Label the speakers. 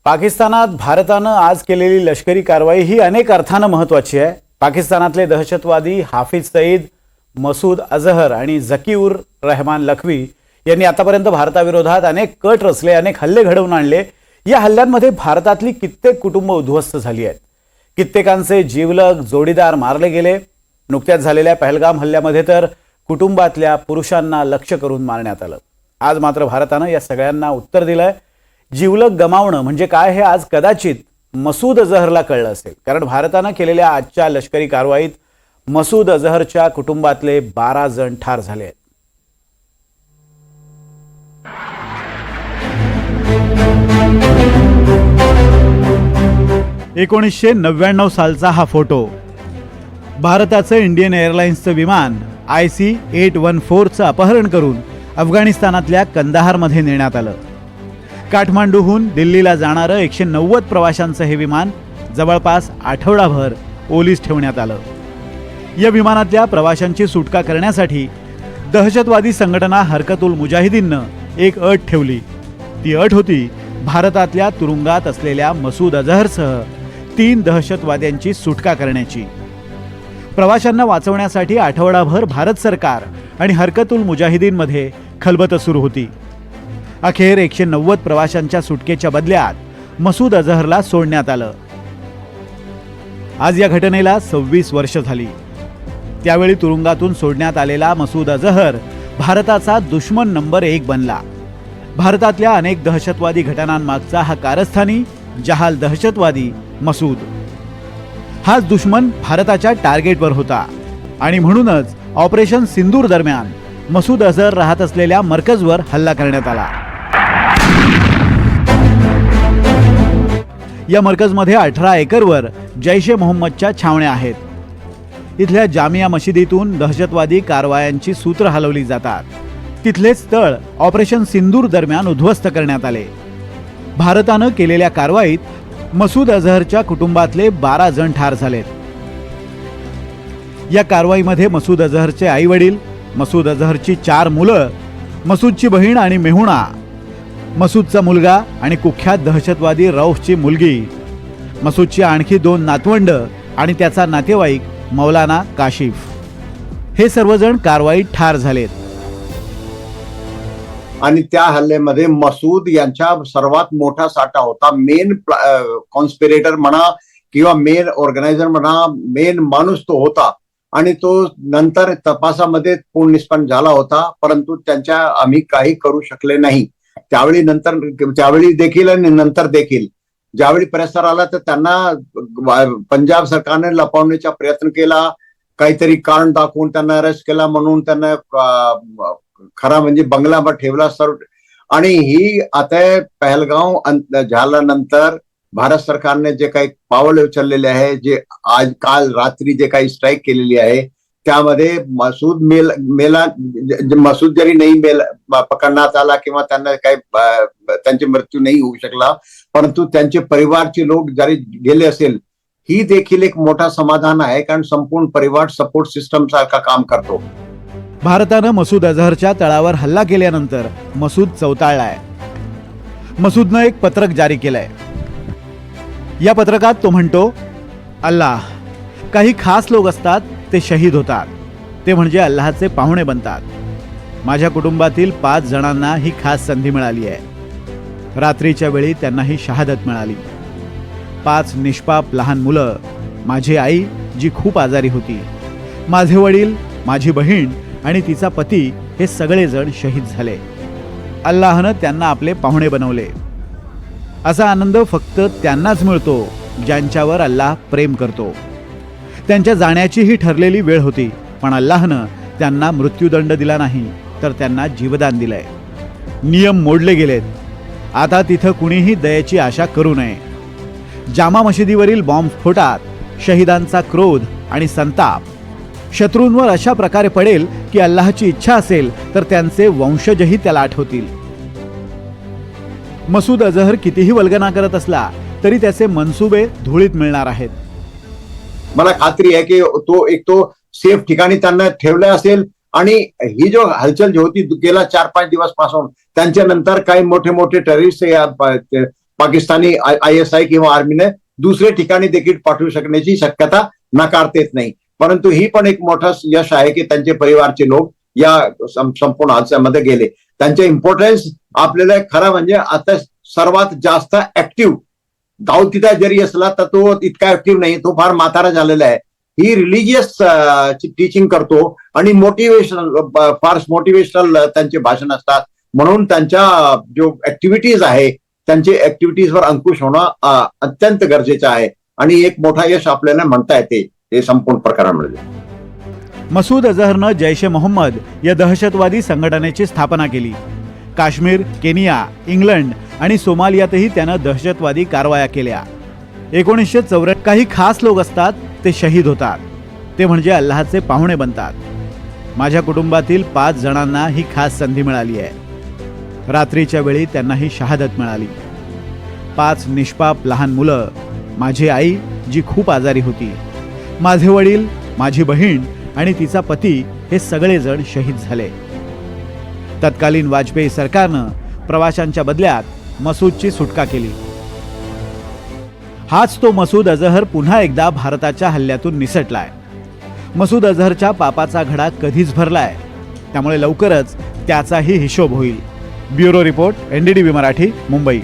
Speaker 1: पाकिस्तानात भारतानं आज केलेली लष्करी कारवाई ही अनेक अर्थानं महत्त्वाची आहे। पाकिस्तानातले दहशतवादी हाफिज सईद, मसूद अजहर आणि झकीउर रहमान लखवी यांनी आतापर्यंत भारताविरोधात अनेक कट रचले, अनेक हल्ले घडवून आणले। या हल्ल्यांमध्ये भारतातली कित्येक कुटुंब उद्ध्वस्त झाली आहेत। कित्येकांचे जीवलग जोडीदार मारले गेले। नुकत्याच झालेल्या पहलगाम हल्ल्यामध्ये तर कुटुंबातल्या पुरुषांना लक्ष्य करून मारण्यात आलं। आज मात्र भारतानं या सगळ्यांना उत्तर दिलंय। जीवलग गमावणं म्हणजे काय हे आज कदाचित मसूद अजहरला कळलं असेल, कारण भारतानं केलेल्या आजच्या लष्करी कारवाईत मसूद अजहरच्या कुटुंबातले 12 जण ठार झाले आहेत। 1999 सालचा हा फोटो। भारताचं इंडियन एअरलाइन्सचं विमान IC-814चं अपहरण करून अफगाणिस्तानातल्या कंदाहारमध्ये नेण्यात आलं। काठमांडूहून दिल्लीला जाणारं 190 प्रवाशांचं हे विमान जवळपास आठवडाभर ओलीस ठेवण्यात आलं। या विमानातल्या प्रवाशांची सुटका करण्यासाठी दहशतवादी संघटना हरकतुल मुजाहिदीननं एक अट ठेवली। ती अट होती भारतातल्या तुरुंगात असलेल्या मसूद अजहरसह 3 दहशतवाद्यांची सुटका करण्याची। प्रवाशांना वाचवण्यासाठी आठवडाभर भारत सरकार आणि हरकतुल मुजाहिदीनमध्ये खलबतं सुरू होती। अखेर 190 प्रवाशांच्या सुटकेच्या बदल्यात मसूद अजहरला सोडण्यात आलं। आज या घटनेला 26 वर्ष झाली। त्यावेळी तुरुंगातून सोडण्यात आलेला मसूद अजहर भारताचा दुश्मन नंबर 1 बनला। भारतातल्या अनेक दहशतवादी घटनांमागचा हा कारस्थानी जहाल दहशतवादी मसूद हाच दुश्मन भारताच्या टार्गेटवर होता आणि म्हणूनच ऑपरेशन सिंदूर दरम्यान मसूद अजहर राहत असलेल्या मरकजवर हल्ला करण्यात आला। या मरकजमध्ये 18 एकरवर जैश ए मोहम्मदच्या छावण्या आहेत। इथल्या जामिया मशिदीतून दहशतवादी कारवायांची सूत्र हलवली जातात। तिथलेच तळ ऑपरेशन सिंदूर दरम्यान उद्ध्वस्त करण्यात आले। भारतानं केलेल्या कारवाईत मसूद अजहरच्या कुटुंबातले 12 जण ठार झालेत। या कारवाईमध्ये मसूद अजहरचे आई वडील, मसूद अजहरची 4 मुलं, मसूदची बहीण आणि मेहुणा, मसूदचा मुलगा आणि कुख्यात दहशतवादी रौफची मुलगी, मसूदची आणखी 2 नातवंड आणि त्याचा नातेवाईक मौलाना काशिफ, हे सर्वजण कारवाईत ठार झालेत।
Speaker 2: आणि त्या हल्ल्यामध्ये मसूद यांचा सर्वात मोठा साठा होता। मेन कॉन्स्पिरेटर म्हणा किंवा मेन ऑर्गनायझर म्हणा, मेन माणूस तो होता आणि तो नंतर तपासामध्ये पूर्ण निष्पन्न झाला होता, परंतु त्यांच्या आम्ही काही करू शकले नाही। त्यावेळी देखील आणि नंतर देखील ज्यावेळी प्रसार आला तर त्यांना पंजाब सरकारने लपवण्याचा प्रयत्न केला, काहीतरी कारण दाखवून त्यांना अरेस्ट केला, म्हणून त्यांना खरा म्हणजे बंगल्यावर ठेवला सर। आणि ही आता पहलगाव झाल्यानंतर भारत सरकारने जे काही पावले उचललेले आहे, जे आज काल रात्री जे काही स्ट्राईक केलेली आहे, त्यामध्ये मसूद जरी नाही पकडण्यात आला किंवा त्यांना काही त्यांचे मृत्यू नाही होऊ शकला, परंतु त्यांचे परिवारचे लोक जरी गेले असेल, ही देखील एक मोठा समाधान आहे, कारण संपूर्ण परिवार सपोर्ट सिस्टम सारखा काम करतो।
Speaker 1: भारतानं मसूद अजहरच्या तळावर हल्ला केल्यानंतर मसूद चौताळलाय। मसूदनं एक पत्रक जारी केलंय। या पत्रकात तो म्हणतो, अल्लाह, काही खास लोक असतात ते शहीद होतात, ते म्हणजे अल्लाहचे पाहुणे बनतात। माझ्या कुटुंबातील 5 जणांना ही खास संधी मिळाली आहे। रात्रीच्या वेळी त्यांना ही शहादत मिळाली। 5 निष्पाप लहान मुलं, माझी आई जी खूप आजारी होती, माझे वडील, माझी बहीण आणि तिचा पती, हे सगळेजण शहीद झाले। अल्लाहनं त्यांना आपले पाहुणे बनवले। असा आनंद फक्त त्यांनाच मिळतो ज्यांच्यावर अल्लाह प्रेम करतो। त्यांच्या जाण्याची ही ठरलेली वेळ होती, पण अल्लाहनं त्यांना मृत्यूदंड दिला नाही, तर त्यांना जीवदान दिलंय। नियम मोडले गेलेत। आता तिथं कुणीही दयेची आशा करू नये। जामा मशिदीवरील बॉम्बस्फोटात शहीदांचा क्रोध आणि संताप शत्रूंवर अशा प्रकारे पडेल की अल्लाहची इच्छा असेल तर त्यांचे वंशजही त्याला आठवतील। मसूद अजहर कितीही वल्गना करत असला तरी त्याचे मनसुबे धुळीत मिळणार आहेत।
Speaker 2: मला खात्री आहे की तो सेफ ठिकाणी त्यांना ठेवलं असेल आणि ही जो हलचल जी होती गेल्या 4-5 दिवस पासून, त्यांच्या नंतर काही मोठे मोठे टेररिस्ट पाकिस्तानी ISI किंवा आर्मीने दुसऱ्या ठिकाणी देखील पाठवू शकण्याची शक्यता नाकारता येत नाही. परंतु ही पण एक मोठं यश आहे की त्यांचे परिवारचे लोक या संपूर्ण हादस्यामध्ये गेले. त्यांचे इम्पॉर्टन्स आपल्याला खरं म्हणजे आता सर्वात जास्त ऍक्टिव्ह दाऊद तिथं जरी असला तर तो इतका ऍक्टिव्ह नाही, तो फार म्हातारा झालेला आहे. ही रिलिजियस टीचिंग करतो आणि फार मोटिवेशनल त्यांचे भाषण असतात. म्हणून त्यांच्या जो ऍक्टिव्हिटीज आहे त्यांचे ऍक्टिव्हिटीजवर अंकुश होणं अत्यंत गरजेचं आहे आणि एक मोठा यश आपल्याला म्हणता येते हे संपूर्ण प्रकारामध्ये.
Speaker 1: मसूद अझहरनं जैश ए मोहम्मद या दहशतवादी संघटनेची स्थापना केली. काश्मीर, केनिया, इंग्लंड आणि सोमालियातही त्यानं दहशतवादी कारवाया केल्या. 1984 काही खास लोक असतात ते शहीद होतात, ते म्हणजे अल्लाहचे पाहुणे बनतात. माझ्या कुटुंबातील 5 जणांना ही खास संधी मिळाली आहे. रात्रीच्या वेळी त्यांना ही शहादत मिळाली. 5 निष्पाप लहान मुलं, माझी आई जी खूप आजारी होती, माझे वडील, माझी बहीण आणि तिचा पती हे सगळेजण शहीद झाले. तत्कालीन वाजपेयी सरकारनं प्रवाशांच्या बदल्यात मसूदची सुटका केली. हाच तो मसूद अझहर पुन्हा एकदा भारताच्या हल्ल्यातून निसटलाय. मसूद अझहरच्या पापाचा घडा कधीच भरलाय, त्यामुळे लवकरच त्याचाही हिशोब होईल. Bureau report, NDTV Marathi, Mumbai.